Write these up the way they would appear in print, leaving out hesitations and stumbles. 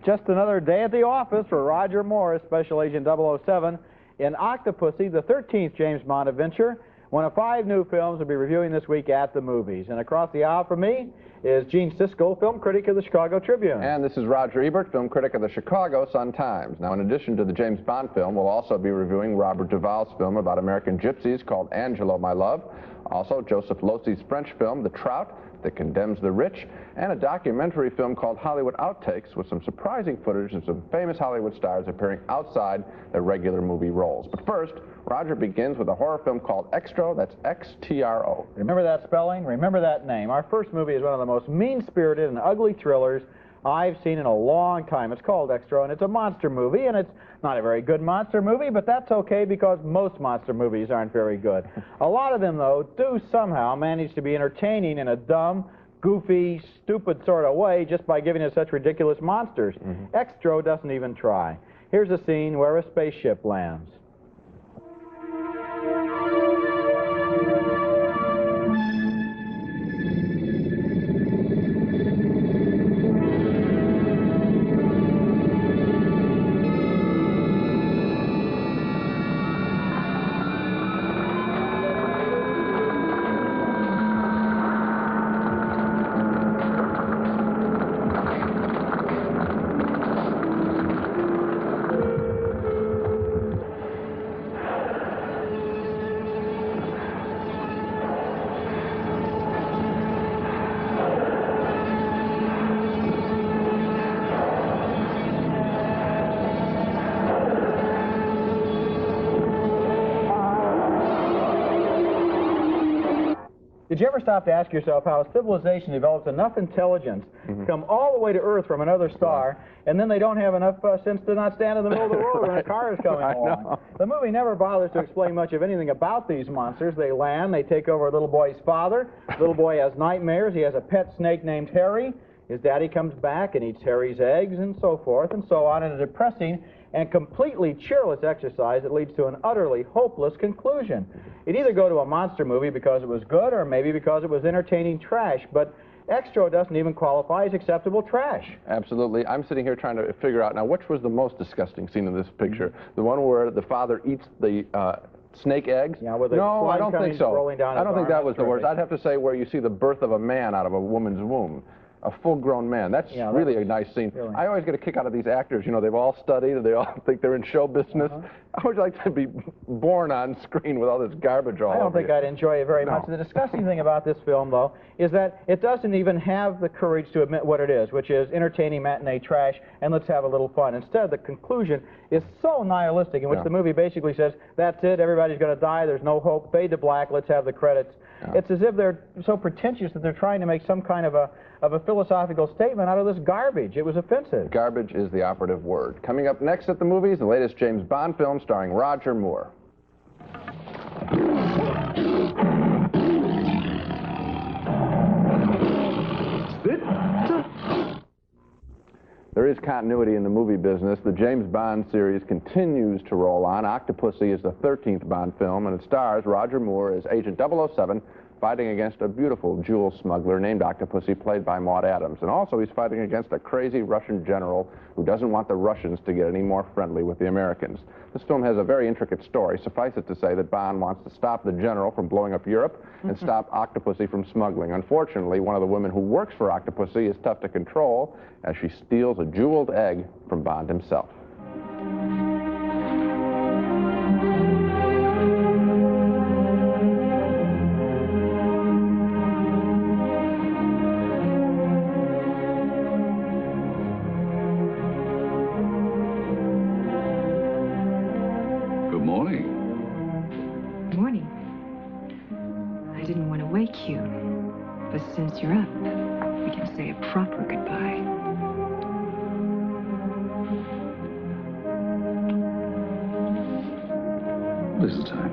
just another day at the office for Roger Moore, Special Agent 007, in Octopussy, the 13th James Bond adventure, one of 5 new films we'll be reviewing this week at the movies. And across the aisle from me is Gene Siskel, film critic of the Chicago Tribune. And this is Roger Ebert, film critic of the Chicago Sun-Times. Now, in addition to the James Bond film, we'll also be reviewing Robert Duvall's film about American gypsies called Angelo My Love, also Joseph Losey's French film, The Trout, that condemns the rich, and a documentary film called Hollywood Outtakes with some surprising footage of some famous Hollywood stars appearing outside their regular movie roles. But first, Roger begins with a horror film called XTRO, that's XTRO. Remember that spelling? Remember that name. Our first movie is one of the most mean-spirited and ugly thrillers I've seen in a long time. It's called XTRO, and it's a monster movie, and it's not a very good monster movie, but that's okay because most monster movies aren't very good. A lot of them, though, do somehow manage to be entertaining in a dumb, goofy, stupid sort of way just by giving us such ridiculous monsters. XTRO doesn't even try. Here's a scene where a spaceship lands. Did you ever stop to ask yourself how a civilization develops enough intelligence to come all the way to Earth from another star, and then they don't have enough sense to not stand in the middle of the road when a car is coming along? The movie never bothers to explain much of anything about these monsters. They land, they take over a little boy's father. The little boy has nightmares. He has a pet snake named Harry. His daddy comes back and eats Harry's eggs, and so forth and so on, in a depressing and completely cheerless exercise that leads to an utterly hopeless conclusion. It'd either go to a monster movie because it was good or maybe because it was entertaining trash, but XTRO doesn't even qualify as acceptable trash. Absolutely. I'm sitting here trying to figure out now which was the most disgusting scene in this picture. The one where the father eats the snake eggs? Yeah, with the no, I don't think so. I don't think that was the worst. I'd have to say where you see the birth of a man out of a woman's womb. A full-grown man. That's really a nice scene. Really. I always get a kick out of these actors. You know, they've all studied, and they all think they're in show business. I would like to be born on screen with all this garbage all over. I don't think I'd enjoy it very much. The disgusting thing about this film, though, is that it doesn't even have the courage to admit what it is, which is entertaining matinee trash, and let's have a little fun. Instead, the conclusion is so nihilistic, in which the movie basically says, that's it, everybody's going to die, there's no hope, fade to black, let's have the credits. It's as if they're so pretentious that they're trying to make some kind of a philosophical statement out of this garbage. It was offensive. Garbage is the operative word. Coming up next at the movies, the latest James Bond film starring Roger Moore. There is continuity in the movie business. The James Bond series continues to roll on. Octopussy is the 13th Bond film, and it stars Roger Moore as Agent 007 fighting against a beautiful jewel smuggler named Octopussy, played by Maud Adams. And also he's fighting against a crazy Russian general who doesn't want the Russians to get any more friendly with the Americans. This film has a very intricate story. Suffice it to say that Bond wants to stop the general from blowing up Europe and stop Octopussy from smuggling. Unfortunately, one of the women who works for Octopussy is tough to control as she steals a jeweled egg from Bond himself. Wake you, but since you're up, we can say a proper goodbye. What is the time?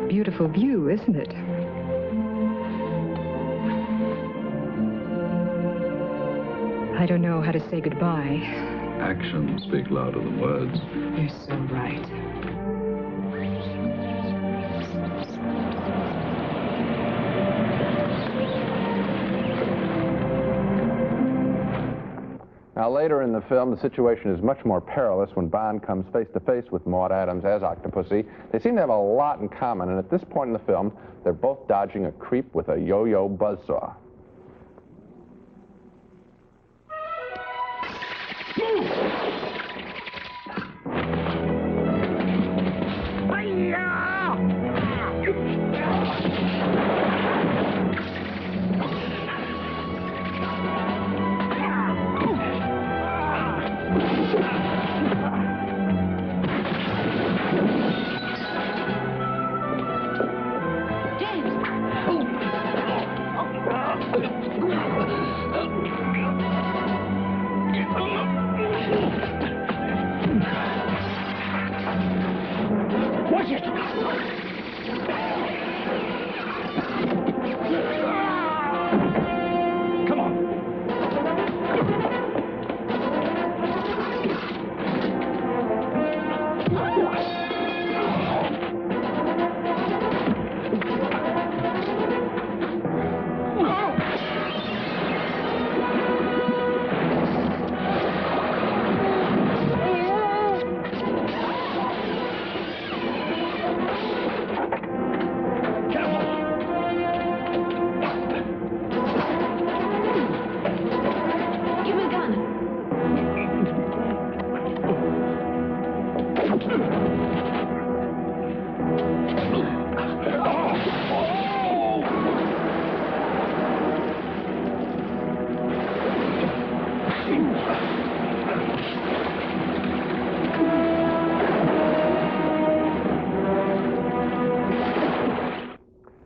Beautiful view, isn't it? I don't know how to say goodbye. Actions speak louder than words. You're so right. Now, later in the film, the situation is much more perilous when Bond comes face-to-face with Maude Adams as Octopussy. They seem to have a lot in common, and at this point in the film, they're both dodging a creep with a yo-yo buzzsaw.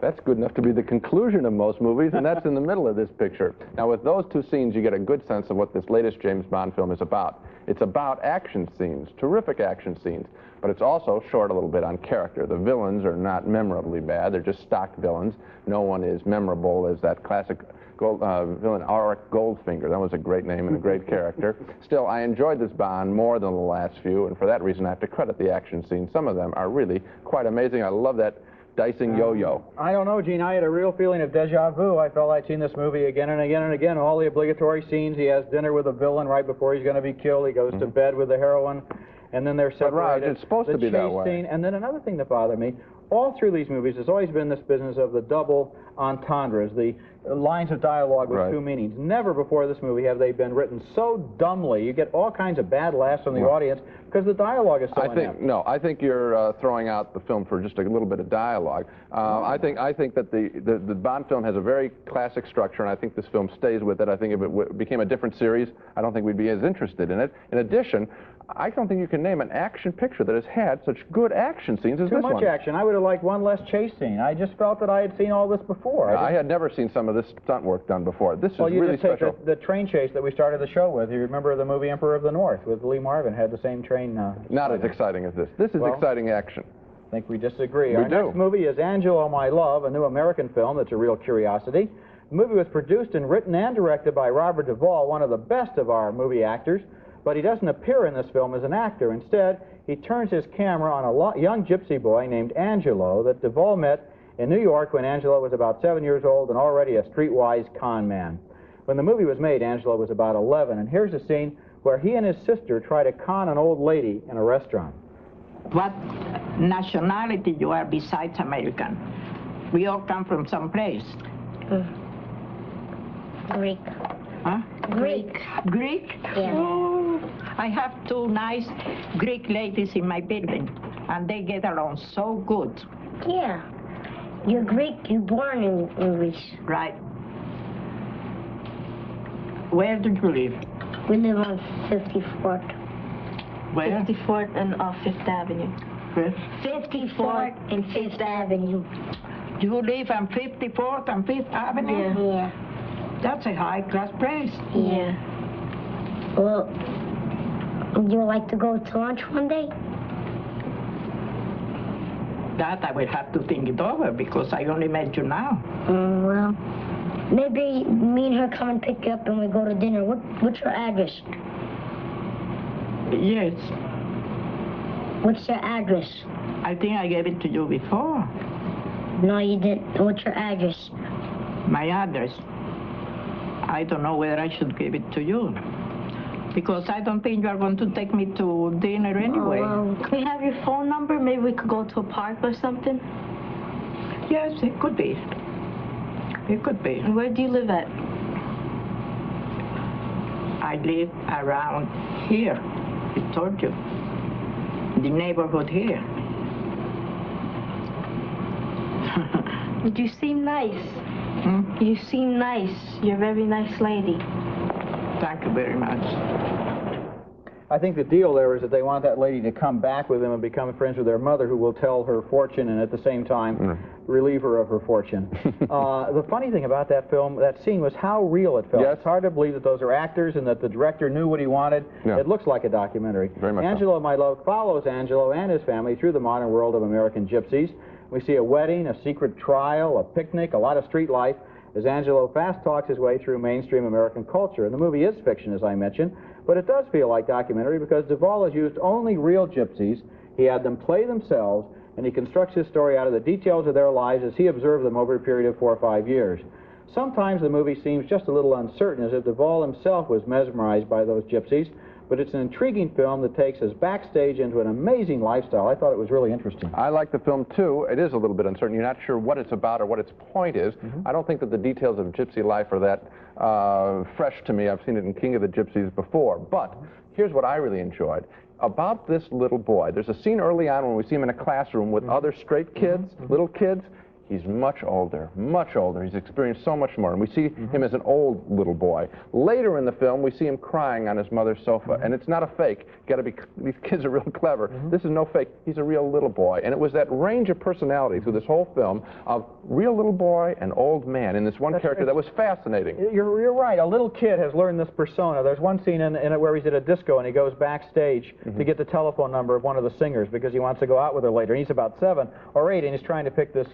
That's good enough to be the conclusion of most movies, and that's in the middle of this picture. Now, with those two scenes, you get a good sense of what this latest James Bond film is about. It's about action scenes, terrific action scenes, but it's also short a little bit on character. The villains are not memorably bad. They're just stock villains. No one is memorable as that classic villain, Auric Goldfinger. That was a great name and a great character. Still, I enjoyed this Bond more than the last few, and for that reason, I have to credit the action scenes. Some of them are really quite amazing. I love that dicing yo-yo. I don't know, Gene. I had a real feeling of deja vu. I felt I'd seen this movie again and again and again. All the obligatory scenes. He has dinner with a villain right before he's going to be killed. He goes to bed with the heroine, and then they're separated. But Raj, it's supposed to be that way. Scene. And then another thing that bothered me, all through these movies, there's always been this business of the double entendres, the lines of dialogue with two meanings. Never before this movie have they been written so dumbly. You get all kinds of bad laughs from the audience because the dialogue is so inept. No, I think you're throwing out the film for just a little bit of dialogue. I think that the Bond film has a very classic structure, and I think this film stays with it. I think if it became a different series, I don't think we'd be as interested in it. In addition, I don't think you can name an action picture that has had such good action scenes as this one. Too much action. I would have liked one less chase scene. I just felt that I had seen all this before. I had never seen some of this stunt work done before. This is really special. The train chase that we started the show with. You remember the movie Emperor of the North with Lee Marvin had the same train. Not as exciting as this. This is exciting action. I think we disagree. Our next movie is Angelo My Love, a new American film that's a real curiosity. The movie was produced and written and directed by Robert Duvall, one of the best of our movie actors. But he doesn't appear in this film as an actor. Instead, he turns his camera on a young gypsy boy named Angelo that Duvall met in New York when Angelo was about 7 years old and already a streetwise con man. When the movie was made, Angelo was about 11, and here's a scene where he and his sister try to con an old lady in a restaurant. What nationality you are besides American? We all come from some place. Greek. Huh? Greek. Greek? Yeah. Oh, I have two nice Greek ladies in my building, and they get along so good. Yeah. You're Greek, you're born in English. Right. Where do you live? We live on 54th. Where? 54th and off 5th Avenue. Where? 54th and 5th Avenue. You live on 54th and 5th Avenue? Yeah. That's a high-class place. Yeah. Well, would you like to go to lunch one day? That I will have to think it over because I only met you now. Well, maybe me and her come and pick you up and we go to dinner. What's your address? Yes. What's your address? I think I gave it to you before. No, you didn't. What's your address? My address. I don't know whether I should give it to you. because I don't think you are going to take me to dinner anyway. Can we have your phone number? Maybe we could go to a park or something? Yes, it could be. It could be. And where do you live at? I live around here. I told you. The neighborhood here. You seem nice. You seem nice. You're a very nice lady. Thank you very much. I think the deal there is that they want that lady to come back with them and become friends with their mother, who will tell her fortune and at the same time relieve her of her fortune. The funny thing about that film, that scene, was how real it felt. Yes. It's hard to believe that those are actors and that the director knew what he wanted. Yeah. It looks like a documentary. Very much Angelo My Love follows Angelo and his family through the modern world of American gypsies. We see a wedding, a secret trial, a picnic, a lot of street life, as Angelo fast talks his way through mainstream American culture. And the movie is fiction, as I mentioned, but it does feel like documentary because Duvall has used only real gypsies. He had them play themselves, and he constructs his story out of the details of their lives as he observed them over a period of 4 or 5 years. Sometimes the movie seems just a little uncertain, as if Duvall himself was mesmerized by those gypsies, but it's an intriguing film that takes us backstage into an amazing lifestyle. I thought it was really interesting. I like the film, too. It is a little bit uncertain. You're not sure what it's about or what its point is. I don't think that the details of gypsy life are that fresh to me. I've seen it in King of the Gypsies before. But here's what I really enjoyed. About this little boy, there's a scene early on when we see him in a classroom with other straight kids, little kids. He's much older, much older. He's experienced so much more. And we see him as an old little boy. Later in the film, we see him crying on his mother's sofa. And it's not a fake. These kids are real clever. This is no fake. He's a real little boy. And it was that range of personality through this whole film of real little boy and old man in this one character that was fascinating. You're right. A little kid has learned this persona. There's one scene in it where he's at a disco and he goes backstage to get the telephone number of one of the singers because he wants to go out with her later. And he's about 7 or 8 and he's trying to pick this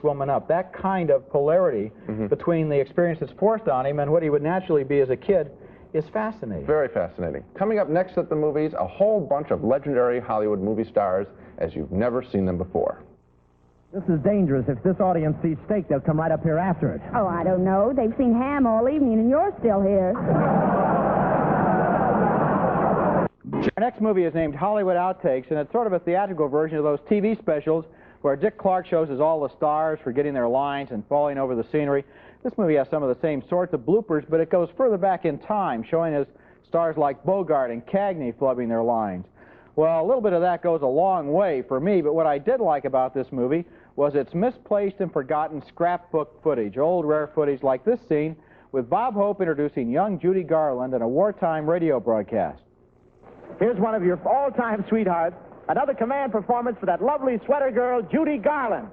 woman up. That kind of polarity between the experience that's forced on him and what he would naturally be as a kid is fascinating. Very fascinating. Coming up next at the movies, a whole bunch of legendary Hollywood movie stars as you've never seen them before. This is dangerous. If this audience sees steak, they'll come right up here after it. Oh, I don't know. They've seen ham all evening, and you're still here. Our next movie is named Hollywood Outtakes, and it's sort of a theatrical version of those TV specials where Dick Clark shows us all the stars forgetting their lines and falling over the scenery. This movie has some of the same sorts of bloopers, but it goes further back in time, showing us stars like Bogart and Cagney flubbing their lines. Well, a little bit of that goes a long way for me, but what I did like about this movie was its misplaced and forgotten scrapbook footage, old rare footage like this scene with Bob Hope introducing young Judy Garland in a wartime radio broadcast. Here's one of your all-time sweethearts. Another command performance for that lovely sweater girl, Judy Garland.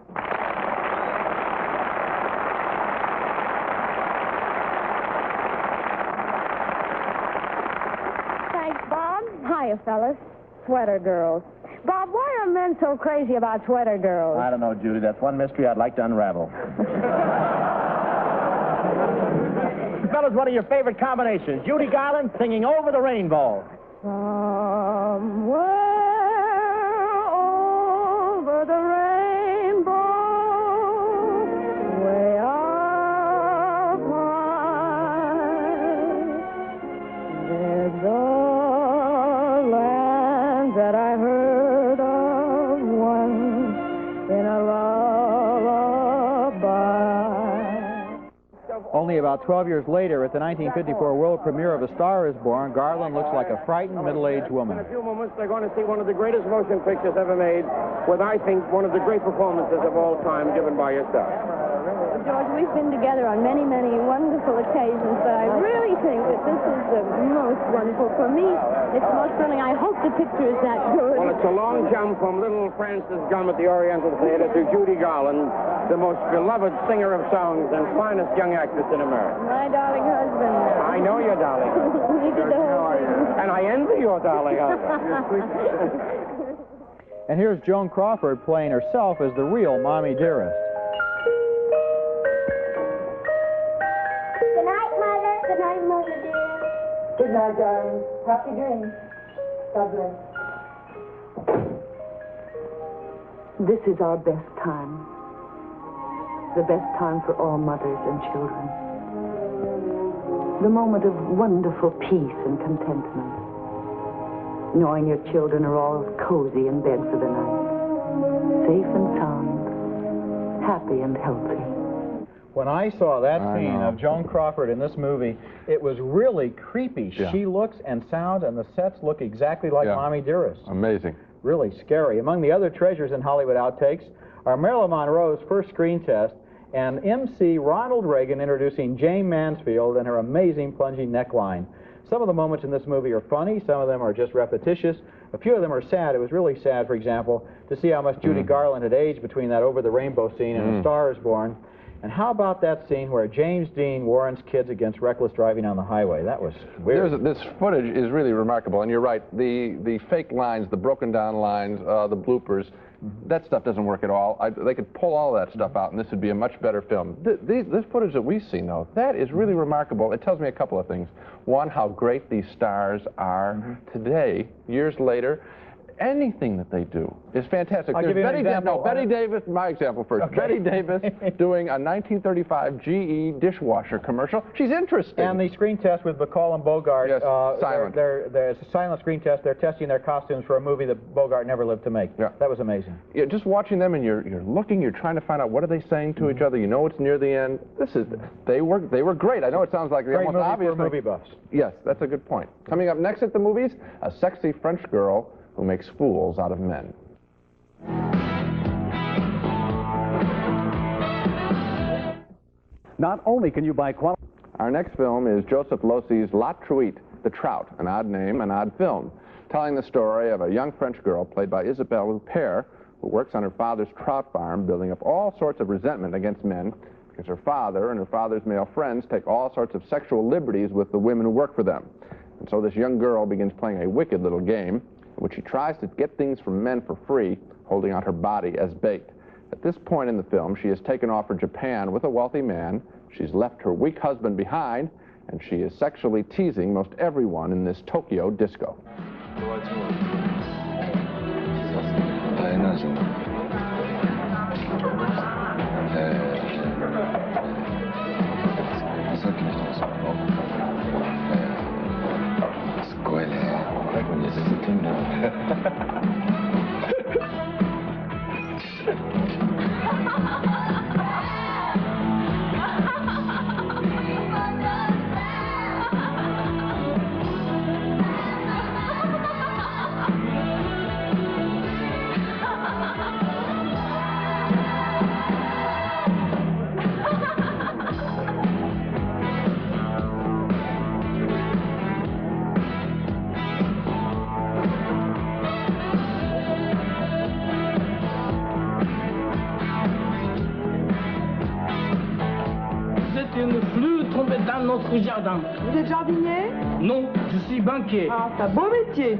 Thanks, Bob. Hiya, fellas. Sweater girls. Bob, why are men so crazy about sweater girls? I don't know, Judy. That's one mystery I'd like to unravel. Fellas, what are your favorite combinations? Judy Garland singing Over the Rainbow. Somewhere over the rainbow, way up high, there's a land that I heard of once in a lullaby. Only about 12 years later, at the 1954 world premiere of A Star Is Born, Garland looks like a frightened middle-aged woman. In a few moments, they're going to see one of the greatest motion pictures ever made, with, I think, one of the great performances of all time given by yourself. George, we've been together on many, many wonderful occasions, but I really think that this is the most wonderful. For me, it's most thrilling. I hope the picture is that good. Well, it's a long jump from little Frances Gum at the Oriental Theater to Judy Garland, the most beloved singer of songs and finest young actress in America. My darling husband. I know your darling. We did the whole thing. And I envy your darling husband. And here's Joan Crawford playing herself as the real Mommy Dearest. Good night, Mother. Good night, Mother, dear. Good night, darling. Happy dreams. God bless. This is our best time. The best time for all mothers and children. The moment of wonderful peace and contentment. Knowing your children are all cozy in bed for the night. Safe and sound. Happy and healthy. When I saw that scene of Joan Crawford in this movie, it was really creepy. Yeah. She looks and sounds and the sets look exactly like Mommy Dearest. Amazing. Really scary. Among the other treasures in Hollywood outtakes are Marilyn Monroe's first screen test and MC Ronald Reagan introducing Jane Mansfield and her amazing plunging neckline. Some of the moments in this movie are funny, some of them are just repetitious. A few of them are sad. It was really sad, for example, to see how much Judy Garland had aged between that Over the Rainbow scene and A Star is Born. And how about that scene where James Dean warns kids against reckless driving on the highway? That was weird. This footage is really remarkable, and you're right. The fake lines, the broken down lines, the bloopers, that stuff doesn't work at all. They could pull all that stuff out, and this would be a much better film. This footage that we've seen, though, that is really remarkable. It tells me a couple of things. One, how great these stars are today, years later. Anything that they do is fantastic. I'll give you an example. Betty Davis, my example first. Okay. Betty Davis doing a 1935 GE dishwasher commercial. She's interesting. And the screen test with Bacall and Bogart. Yes, silent. There's a silent screen test. They're testing their costumes for a movie that Bogart never lived to make. Yeah. That was amazing. Yeah, just watching them and you're looking, you're trying to find out what are they saying to each other. You know it's near the end. They were great. I know it sounds like the Great almost movie obvious for movie buffs. Yes, that's a good point. Coming up next at the movies, a sexy French girl who makes fools out of men. Not only can you buy quality... Our next film is Joseph Lossi's La Truite, The Trout, an odd name, an odd film, telling the story of a young French girl played by Isabelle Huppert, who works on her father's trout farm, building up all sorts of resentment against men because her father and her father's male friends take all sorts of sexual liberties with the women who work for them. And so this young girl begins playing a wicked little game in which she tries to get things from men for free, holding out her body as bait. At this point in the film, she has taken off for Japan with a wealthy man, she's left her weak husband behind, and she is sexually teasing most everyone in this Tokyo disco. Une flûte tombée dans notre jardin. Vous êtes jardinier? Non, je suis banquier. Ah, c'est un beau métier.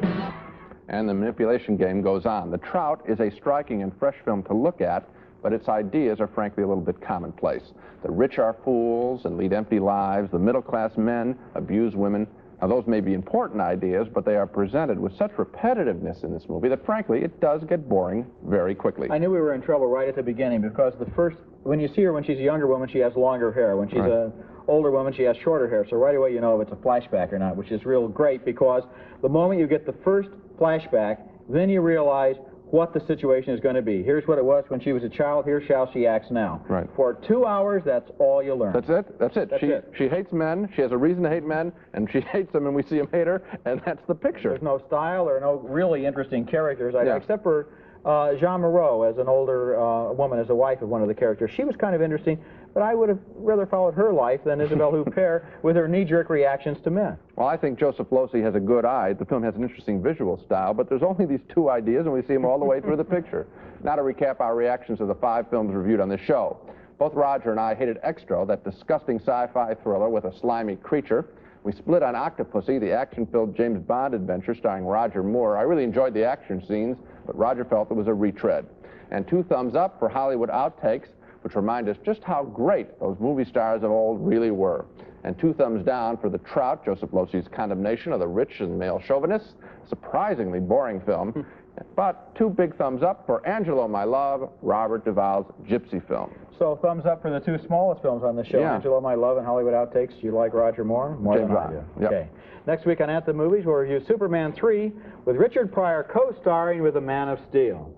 And the manipulation game goes on. The Trout is a striking and fresh film to look at, but its ideas are frankly a little bit commonplace. The rich are fools and lead empty lives. The middle-class men abuse women. Now, those may be important ideas, but they are presented with such repetitiveness in this movie that, frankly, it does get boring very quickly. I knew we were in trouble right at the beginning because when you see her when she's a younger woman, she has longer hair. When she's an older woman, she has shorter hair. So right away you know if it's a flashback or not, which is real great because the moment you get the first flashback, then you realize what the situation is going to be. Here's what it was when she was a child. Here's how she acts now. Right. For 2 hours, that's all you learn. That's it. That's it. She hates men. She has a reason to hate men, and she hates them, and we see them hate her, and that's the picture. There's no style or no really interesting characters, except for Jean Moreau as an older woman, as a wife of one of the characters. She was kind of interesting, but I would have rather followed her life than Isabelle Huppert with her knee-jerk reactions to men. Well, I think Joseph Losey has a good eye. The film has an interesting visual style, but there's only these 2 ideas, and we see them all the way through the picture. Now to recap our reactions to the 5 films reviewed on this show. Both Roger and I hated XTRO, that disgusting sci-fi thriller with a slimy creature. We split on Octopussy, the action-filled James Bond adventure starring Roger Moore. I really enjoyed the action scenes, but Roger felt it was a retread. And 2 thumbs up for Hollywood Outtakes, which remind us just how great those movie stars of old really were. And 2 thumbs down for The Trout, Joseph Losey's condemnation of the rich and male chauvinists. Surprisingly boring film. But 2 big thumbs up for Angelo My Love, Robert Duvall's gypsy film. So thumbs up for the 2 smallest films on the show, Yeah. Angelo My Love and Hollywood Outtakes. You like Roger Moore? More James than I Bond. do. Yep. Okay. Next week on At the Movies, we'll review Superman 3 with Richard Pryor co-starring with The Man of Steel.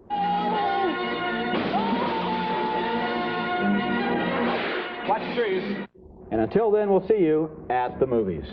Watch trees. And until then, we'll see you at the movies.